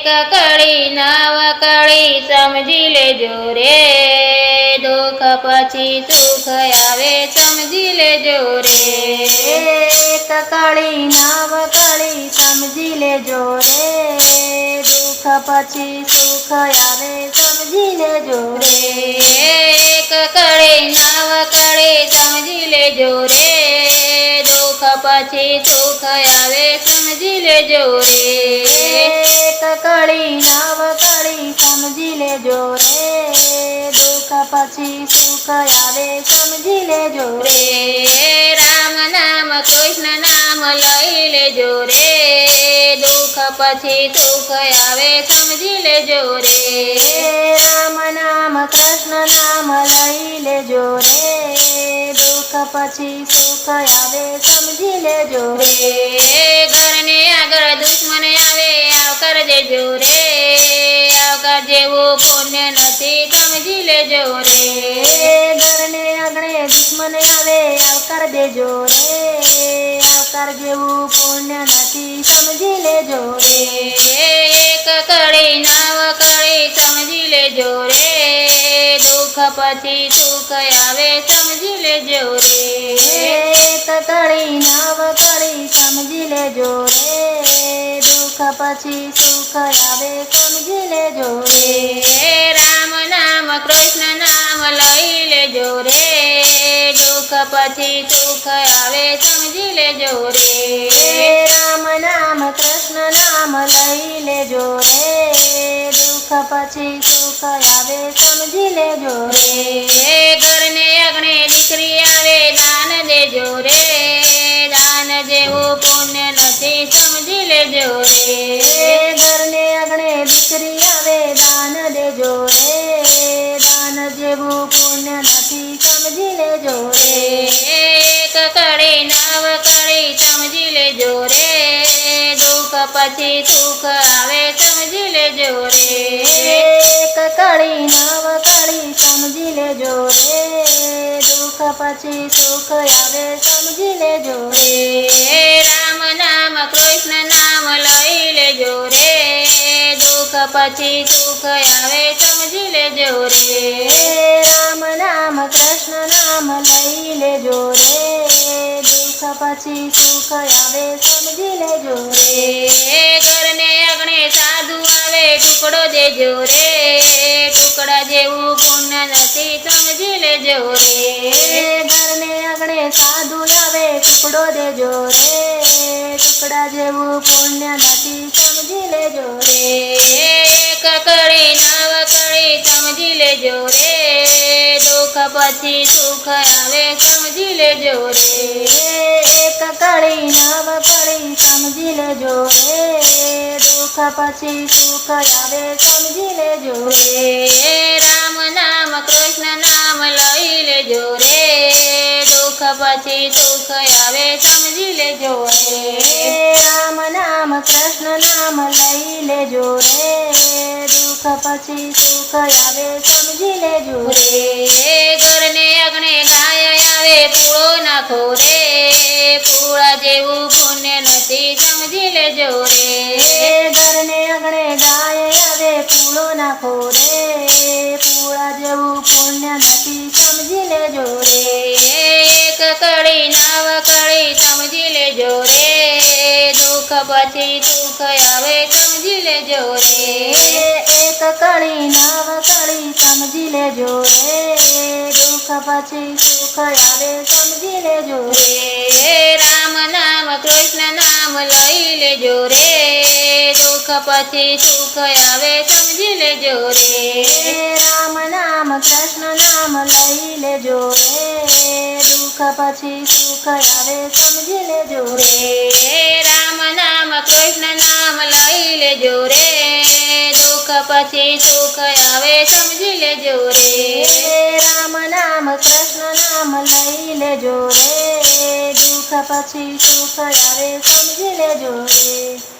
કળી નવ કળી સમજી લેજો રે, દુઃખ પછી સુખ આવે સમજી લેજો રે, એક કળી નવ કળી સમજી લેજો રે, દુઃખ પછી સુખ આવે સમજી લેજો રે, એક કળી નવ કળી સમજી લેજો રે, દુઃખ પછી સુખ આવે સમજી લેજો રે, એક કળી નવ કળી સમજી લેજો રે, દુઃખ પછી સુખ આવે સમજી લેજો રે, રામ નામ કૃષ્ણ નામ લઈ લેજો રે, દુઃખ પછી સુખ આવે સમજી લેજો રે, રામ નામ કૃષ્ણ નામ લઈ લેજો રે, દુઃખ પછી સુખ આવે સમજી લેજો રે, ઘરને આગળ દુશ્મન આવે આવકાર દેજો રે, આવકાર જેવું પુણ્ય નથી સમજી લેજો રે, ઘરને આગળ દુશ્મન આવે આવકાર દેજો રે, આવકાર જેવું પુણ્ય નથી સમજી લેજો રે, એક કળી નવ કળી સમજી લેજો રે, દુઃખ પછી સુખ આવે સમજી લેજો રે, એક કળી નવ કળી સમજી લેજો રે, દુઃખ પછી સુખ આવે સમજી લેજો રે, રામ નામ કૃષ્ણ નામ લઈ લેજો રે, દુઃખ પછી સુખ આવે સમજી લેજો રે, રામ નામ કૃષ્ણ નામ લઈ લેજો રે, દુઃખ પછી સુખ આવે સમજી લેજો રે, ઘરને આંગણે દીકરી આવે દાન દેજો રે, દાન જેવું પુણ્ય નથી સમજી લેજો રે, ઘરને આંગણે દીકરી આવે દાન દેજો રે, દાન જેવું પુણ્ય નથી સમજી લેજો રે, એક કળી નવ કળી સમજી લેજો રે, દુઃખ પછી સુખ આવે સમજી લેજો રે, એક કળી નવ કળી સમજી લેજો રે, દુઃખ પછી સુખ આવે સમજી લેજો રે, રામ નામ કૃષ્ણ નામ લઈ લેજો રે, દુઃખ પછી સુખ આવે સમજી લેજો રે, રામ નામ કૃષ્ણ નામ લઈ લેજો રે, દુઃખ પછી સુખ આવે સમજી લેજો રે, ઘરને આંગણે સાધુ આવે ટુકડો દેજો રે, ટુકડા જેવું પુણ્ય નથી સમજી લેજો રે, ઘરને આંગણે સાધુ આવે ટુકડો દેજો રે, ટુકડા જેવું પુણ્ય નથી સમજી લેજો રે, એક કળી નવ કળી સમજી લેજો રે, દુઃખ પછી સુખ આવે સમજી લેજો રે, એક કળી નવ કળી સમજી લેજો રે, દુઃખ પછી સુખ આવે સમજી લેજો રે, રામ નામ કૃષ્ણ નામ લઈ લેજો રે, દુઃખ પછી સુખ આવે સમજી લેજો રે, રામ નામ કૃષ્ણ નામ લઈ લેજો રે, દુઃખ પછી સુખ આવે સમજી લેજો રે, ઘરને આંગણે ગાય આવે પૂળો નાખો રે, પૂળા જેવું પુણ્ય નથી સમજી લેજો રે, ઘરને આંગણે ગાય આવે પૂળો નાખો રે, પૂળા જેવું પુણ્ય નથી સમજી લેજો રે, એક કળી નવ કળી સમજી લેજો રે, દુઃખ પછી સુખ આવે સમજી લેજો રે, એક કળી નવ કળી સમજી લેજો રે, દુઃખ પછી સુખ આવે સમજી લેજો રે, રામ નામ કૃષ્ણ નામ લઈ લેજો રે, દુઃખ પછી સુખ આવે સમજી લેજો રે, રામ નામ કૃષ્ણ નામ લઈ લેજો રે, દુઃખ પછી સુખ આવે સમજી લેજો રે, રામ નામ કૃષ્ણ નામ લઈ લેજો રે, દુઃખ પછી સુખ આવે સમજી લેજો રે, રામ નામ કૃષ્ણ નામ લઈ લેજો રે, દુઃખ પછી સુખ આવે સમજી લેજો રે.